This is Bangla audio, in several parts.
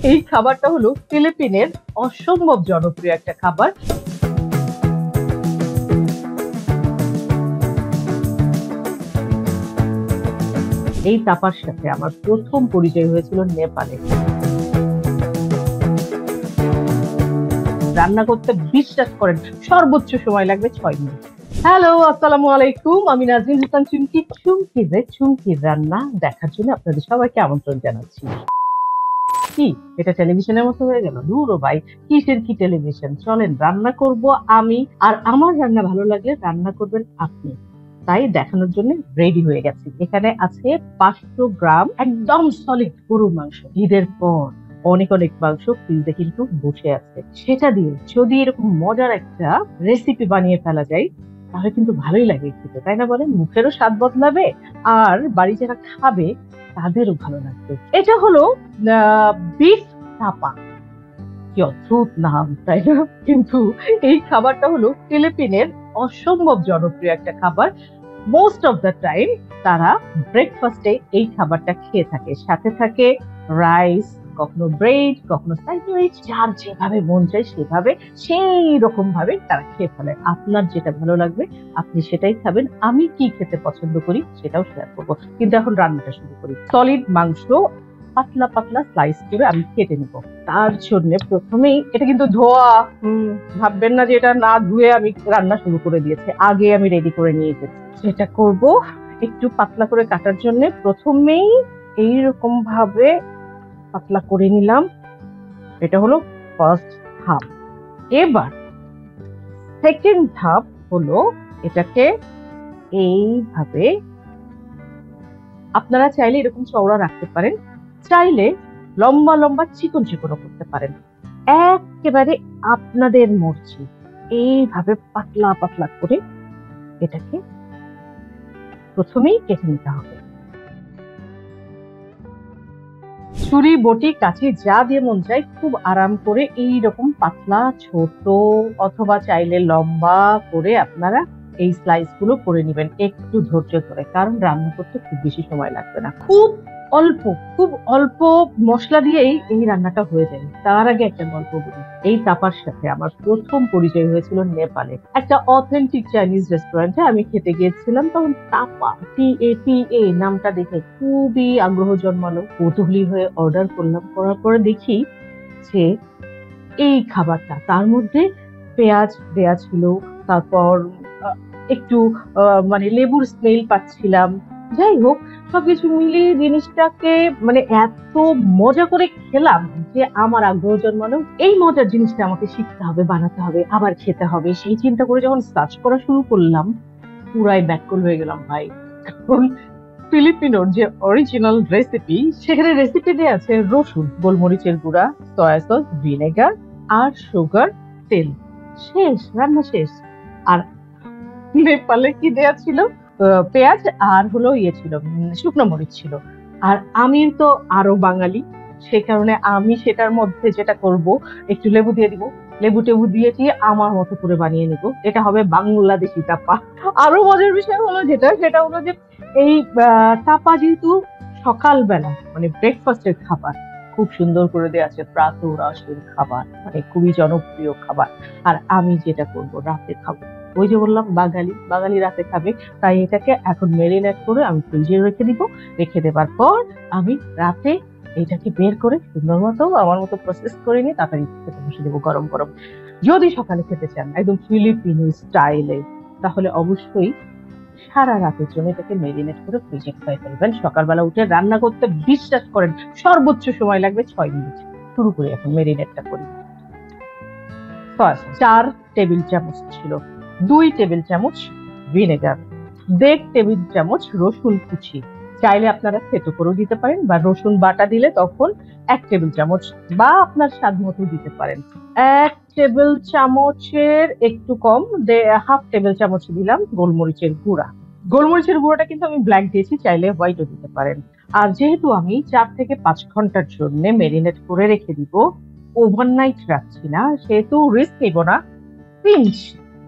এই খাবারটা হলো ফিলিপিনের অসম্ভব জনপ্রিয় একটা খাবার। এই তাপার সাথে আমার প্রথম পরিচয় হয়েছিল নেপালে। রান্না করতে বিশ্বাস করেন সর্বোচ্চ সময় লাগবে 6 মিনিট। হ্যালো, আসসালামু আলাইকুম। আমি নাজনীন হাসান চুমকি। চুমকির রান্না দেখার জন্য আপনাদের সবাইকে আমন্ত্রণ জানাচ্ছি। কি এটা টেলিভিশনের মতো হয়ে গেল? দূর ভাই, কিসের কি টেলিভিশন। চলেন রান্না করব আমি, আর আমার রান্না ভালো লাগলে রান্না করবেন আপনি। তাই দেখানোর জন্য রেডি হয়ে গেছি। এখানে আছে 500 গ্রাম একদম সলিড গরুর মাংস। ঈদের পর অনেক মাংস ফ্রিজে কিন্তু বসে আছে। সেটা দিয়ে যদি এরকম মজার একটা রেসিপি বানিয়ে ফেলা যায় তাহলে কিন্তু ভালোই লাগে খেতে, তাই না বলেন? মুখেরও স্বাদ বদলাবে আর বাড়ি যারা খাবে তাদেরও ভালো লাগবে। এটা হলো বিফ টাপা। কি অদ্ভুত নাম, তাই না? কিন্তু এই খাবারটা হলো ফিলিপিনের অসম্ভব জনপ্রিয় একটা খাবার। মোস্ট অফ দ্য টাইম তারা ব্রেকফাস্টে এই খাবারটা খেয়ে থাকে। সাথে থাকে রাইস, কখনো ব্রেড, কখনো স্যান্ডউইচ। যার যেভাবে মন চায় সেভাবে সেই রকম ভাবে তারা খেয়ে ফেলে। আপনার যেটা ভালো লাগবে আপনি সেটাই খাবেন। আমি কি খেতে পছন্দ করি সেটাও শেয়ার করবো। কিন্তু এখন রান্নাটা শুরু করি। সলিড মাংস পাতলা পাতলা স্লাইস করে আমি কেটে নিব। তার জন্য প্রথমেই এটা কিন্তু ধোয়া, ভাববেন না যে এটা না ধুয়ে আমি রান্না শুরু করে দিয়েছি। আগে আমি রেডি করে নিয়ে গেছি। যেটা করব একটু পাতলা করে কাটার জন্য প্রথমেই এইরকম ভাবে পাতলা করে নিলাম। এটা হলো ফার্স্ট ধাপ। এবার সেকেন্ড ধাপ হলো এটাকে এইভাবে, আপনারা চাইলে এরকম চওড়া রাখতে পারেন, চাইলে লম্বা লম্বা চিকন চিকন করতে পারেন, একেবারে আপনাদের মর্জি। এইভাবে পাতলা পাতলা করে এটাকে প্রথমেই কেটে নিতে হবে। ছুরি, বটি, কাঁচি যা দিয়ে মন চায় খুব আরাম করে এইরকম পাতলা ছোট অথবা চাইলে লম্বা করে আপনারা এই স্লাইস গুলো করে নেবেন একটু ধৈর্য ধরে, কারণ রান্না করতে খুব বেশি সময় লাগবে না। খুব অল্প মশলা দিয়েই এই রান্নাটা হয়ে যায়। তার আগে একটা গল্প বলি। এই তাপার সাথে আমার প্রথম পরিচয় হয়েছিল নেপালে। একটা অথেন্টিক চাইনিজ রেস্টুরেন্টে আমি খেতে গিয়েছিলাম। তখন তাপা, TAPA নামটা দেখে খুবই আগ্রহ জন্মালো। কৌতূহলী হয়ে অর্ডার করলাম। করার পরে দেখি যে এই খাবারটা, তার মধ্যে পেঁয়াজ দেয়া ছিল, তারপর একটু মানে লেবুর স্মেল পাচ্ছিলাম। যাই হোক, সবকিছু মিলিয়ে জিনিসটাকে মানে এত মজা করে খেলাম যে আমার আগ্রহ জন্মালো এই মজার জিনিসটা আমাকে শিখতে হবে, বানাতে হবে, আবার খেতে হবে। সেই চিন্তা করে যখন সার্চ করা শুরু করলাম পুরাই ব্যাককল হয়ে গেলাম ভাই। কারণ ফিলিপিনোর যে অরিজিনাল রেসিপি, সেখানে রেসিপিতে আছে রসুন, গোলমরিচের গুঁড়া, সয়া সস, ভিনেগার আর সুগার, তেল। শেষ, রান্না শেষ। আর নেপালে কি দেয়া ছিল? পেঁয়াজ আর হলো ছিল শুকনো মরিচ ছিল। আর আমি তো আরো বাঙালি, সে কারণে আমি সেটার মধ্যে যেটা করব একটু লেবু দিয়ে দিব। লেবু টেবু দিয়েছি আমার মতো করে বানিয়ে নিব। এটা হবে বাংলাদেশি তাপা। আরো মজার বিষয় হলো সেটা হলো যে এই তাপা যেহেতু সকালবেলা মানে ব্রেকফাস্টের খাবার, খুব সুন্দর করে দেওয়া আছে প্রাতরাশের খাবার, মানে খুবই জনপ্রিয় খাবার। আর আমি যেটা করব রাতে খাবো, ওই যে বললাম বাঙালি রাতে খাবে, তাই এটাকে এখন মেরিনেট করে আমি ফ্রিজে রেখে দিব। রেখে দেবার পর আমি রাতে এটাকে বের করে সুন্দর মতো আমার মতো প্রসেস করে নিয়ে তাড়াতাড়ি খেতে বসে দেবো গরম গরম। যদি সকালে খেতে চান একদম ফিলিপিনো স্টাইলে, তাহলে অবশ্যই সারা রাতের জন্য এটাকে মেরিনেট করে ফ্রিজে খেয়ে ফেলবেন। সকালবেলা উঠে রান্না করতে বিশ্বাস করেন সর্বোচ্চ সময় লাগবে 6 মিনিট। শুরু করি এখন মেরিনেটটা করি। 4 টেবিল চামচ ছিল, 2 টেবিল চামচ ভিনেগার, 1.5 টেবিল চামচ রসুন কুচি। চাইলে আপনারা থেতো করেও দিতে পারেন, বা রসুন বাটা দিলে তখন 1 টেবিল চামচ বা আপনার স্বাদ মতো দিতে পারেন। 1 টেবিল চামচের একটু কম, 1/2 টেবিল চামচ দিলাম গোলমরিচের গুঁড়া। গোলমরিচের গুঁড়াটা কিন্তু আমি ব্ল্যাক দিয়েছি, চাইলে হোয়াইটও দিতে পারেন। আর যেহেতু আমি 4 থেকে 5 ঘন্টার জন্য মেরিনেট করে রেখে দিব, ওভারনাইট রাখছি না, সেহেতু রিস্ক নিব না।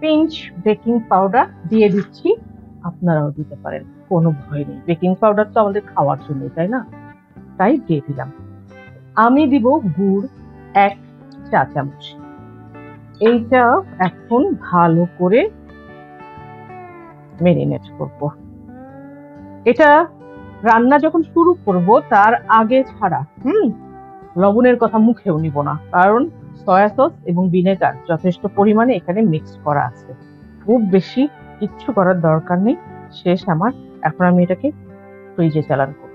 পিঞ্চ বেকিং পাউডার দিয়ে দিচ্ছি, আপনারাও দিতে পারেন, কোনো ভয় নেই। বেকিং পাউডার তো আমাদের খাওয়ার জন্য, তাই না? তাই দিয়ে দিলাম। আমি দিব গুড় 1 চা চামচ। এইটা এখন ভালো করে মেরিনেট করব। এটা রান্না যখন শুরু করব তার আগে ছাড়া লবণের কথা মুখেও নিব না, কারণ সয়া সস এবং ভিনেগার যথেষ্ট পরিমাণে এখানে মিক্স করা আছে। খুব বেশি কিচ্ছু করার দরকার নেই। শেষ আমার। এখন আমি এটাকে ফ্রিজে চালান করব।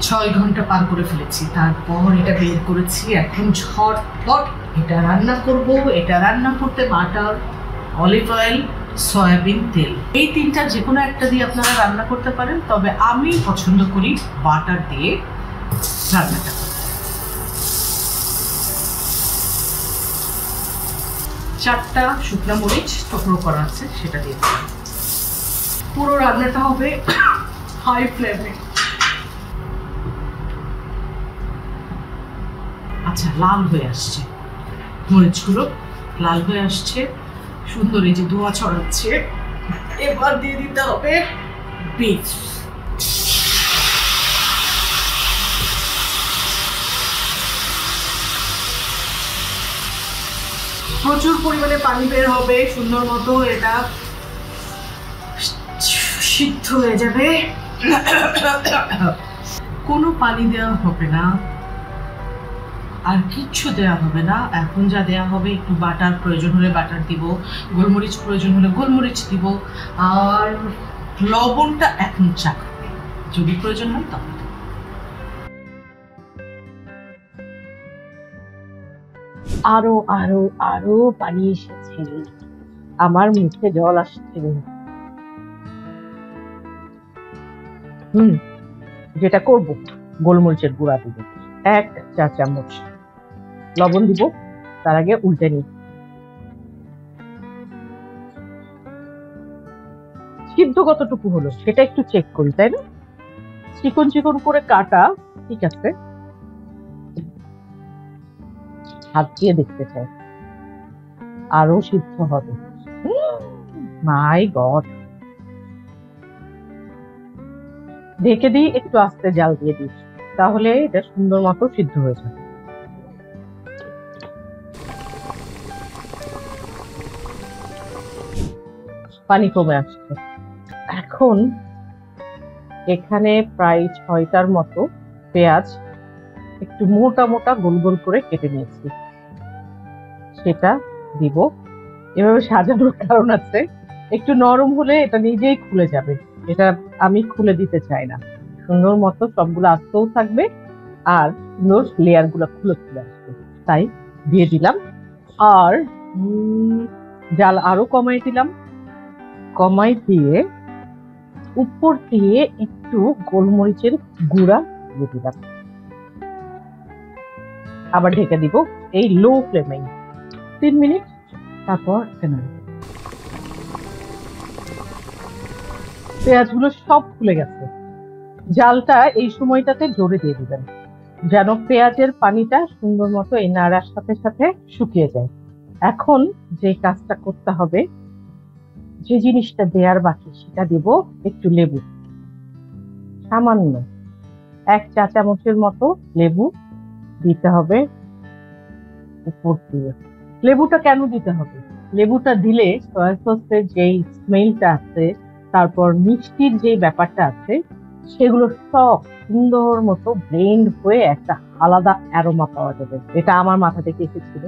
6 ঘন্টা পার করে ফেলেছি, তারপর এটা বের করেছি। এখন ঝটপট এটা রান্না করব। এটা রান্না করতে বাটার, অলিভ অয়েল, সয়াবিন তেল, এই তিনটা যে কোনো একটা দিয়ে আপনারা রান্না করতে পারেন, তবে আমি পছন্দ করি বাটার দিয়ে রান্নাটা। 4টা শুকনো মরিচ টুকরো করা আছে, সেটা দিয়ে দিলাম। পুরো রান্নাটা হবে হাই ফ্লেমে। আচ্ছা, লাল হয়ে আসছে মরিচগুলো, লাল হয়ে আসছে, সুন্দর এই যে ধোঁয়া ছড়াচ্ছে। এবার দিয়ে দিতে হবে বিফ। প্রচুর পরিমাণে পানি বের হবে, সুন্দর মতো এটা সিদ্ধ হয়ে যাবে। কোনো পানি দেওয়া হবে না, আর কিচ্ছু দেওয়া হবে না। এখন যা দেওয়া হবে, একটু বাটার প্রয়োজন হলে বাটার দিব, গোলমরিচ প্রয়োজন হলে গোলমরিচ দিব, আর লবণটা এখন চাখাবে, যদি প্রয়োজন হয় তখন। আরো আরো আরো পানি এসেছে, আমার মুখে জল আসছে। যেটা করব, গোলমরিচের গুঁড়া দিব 1 চা চামচ, লবণ দিব, তার আগে উল্টে নিই। সিদ্ধ কতটুকু হলো সেটা একটু চেক করি, তাই না? চিকন চিকন করে কাটা, ঠিক আছে। হাত দিয়ে দেখতে চাই আরো সিদ্ধ হবে। মাই গড। ঢেকে দিই, একটু আস্তে জাল দিয়ে দিই, তাহলে এটা সুন্দর মতো সিদ্ধ হয়ে যাবে। পানি কমে আসছে। এখন এখানে প্রায় 6টার মতো পেঁয়াজ একটু মোটা মোটা গোল গোল করে কেটে নিয়েছি, সেটা দিব। এভাবে সাজানোর কারণ আছে, একটু নরম হলে এটা নিজেই খুলে যাবে, এটা আমি খুলে দিতে চাই না। সুন্দর মতো সবগুলো আস্তেও থাকবে আর সুন্দর লেয়ার গুলো খুলে খুলে আসবে, তাই দিয়ে দিলাম। আর জাল আরো কমাই দিলাম। কমাই দিয়ে উপর দিয়ে একটু গোলমরিচের গুঁড়া দিয়ে দিলাম। আবার ঢেকে দিব এই লো ফ্লেমে 3 মিনিট, তারপর পেঁয়াজগুলো সব ফুলে গেছে। জালটা এই সময়টাতে জোরে দিয়ে দিবেন, যেন পেঁয়াজের পানিটা সুন্দর মতো এই নাড়ার সাথে সাথে শুকিয়ে যায়। এখন যে কাজটা করতে হবে, যে জিনিসটা দেওয়ার বাকি সেটা দিব, একটু লেবু, সামান্য 1 চা চামচের মতো লেবু দিতে হবে উপর দিয়ে। লেবুটা কেন দিতে হবে? লেবুটা দিলে সয়া সসের যেই স্মেলটা আছে, তারপর মিষ্টির যে ব্যাপারটা আছে, সেগুলো সব সুন্দর মতো ব্লেন্ড হয়ে একটা আলাদা অ্যারোমা পাওয়া যাবে। এটা আমার মাথা থেকে এসেছিল।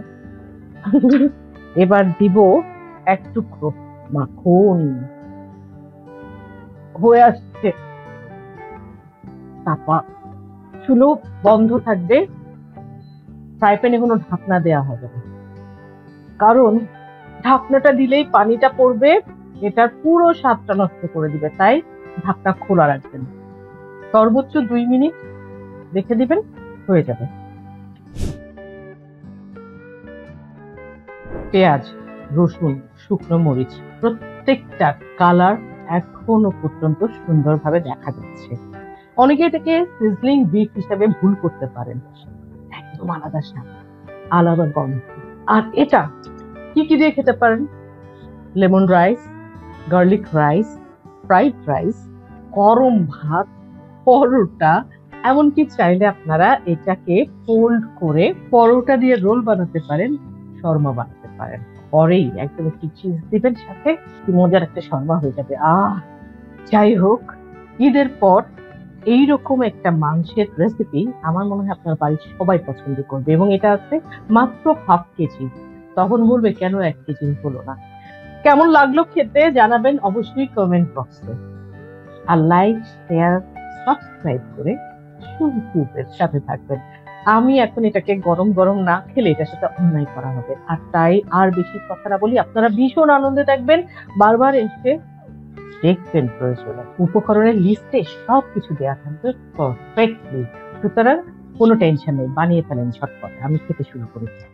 এবার দিব 1 টুকরো মাখন। হয়ে আসছে। তারপর চুলো বন্ধ থাকবে, ফ্রাই প্যানে কোনো ঢাকনা দেওয়া হবে না, কারণ ঢাকনাটা দিলেই পানিটা পড়বে, এটার পুরো স্বাদটা নষ্ট করে দিবে, তাই ঢাকনা খোলা রাখবেন। সর্বোচ্চ 2 মিনিট রেখে দিবেন, হয়ে যাবে। পেঁয়াজ, রসুন, শুকনো মরিচ প্রত্যেকটা কালার এখনো পর্যন্ত সুন্দরভাবে দেখা যাচ্ছে। অনেকে এটাকে সিজলিং বিফ হিসেবে ভুল করতে পারেন, একদম আলাদা স্বাদ, আলাদা গন্ধ। আর এটা কি কি দিয়ে খেতে পারেন? Lemon rice, garlic rice, fried rice, গরম ভাত, পরোটা, এমনকি চাইলে আপনারা এটাকে ফোল্ড করে পরোটা দিয়ে রোল বানাতে পারেন, শর্মা বানাতে পারেন। পরেই একদম একটু চিজ দিবেন, সাথে কি মজার একটা শর্মা হয়ে যাবে। যাই হোক, ঈদের পর এইরকম একটা মাংসের রেসিপি আমার মনে হয় আপনার বাড়ির সবাই পছন্দ করবে, এবং এটা আছে মাত্র 1/2 কেজি। তখন বলবে কেন 1 কেজি হলো না। কেমন লাগলো খেতে জানাবেন অবশ্যই কমেন্ট বক্সে। আর লাইক, শেয়ার, সাবস্ক্রাইব করে সুখের সাথে থাকবেন। আমি এখন এটাকে গরম গরম না খেলে এটার সাথে অন্যায় করা হবে, আর তাই আর বেশি কথা না বলি, আপনারা ভীষণ আনন্দে থাকবেন, বারবার এসে দেখবেন। প্রয়োজনে উপকরণের লিস্টে সবকিছু দেওয়া থাকবে পারফেক্টলি, সুতরাং কোনো টেনশন নেই, বানিয়ে ফেলেন ঝটপট। আমি খেতে শুরু করেছি।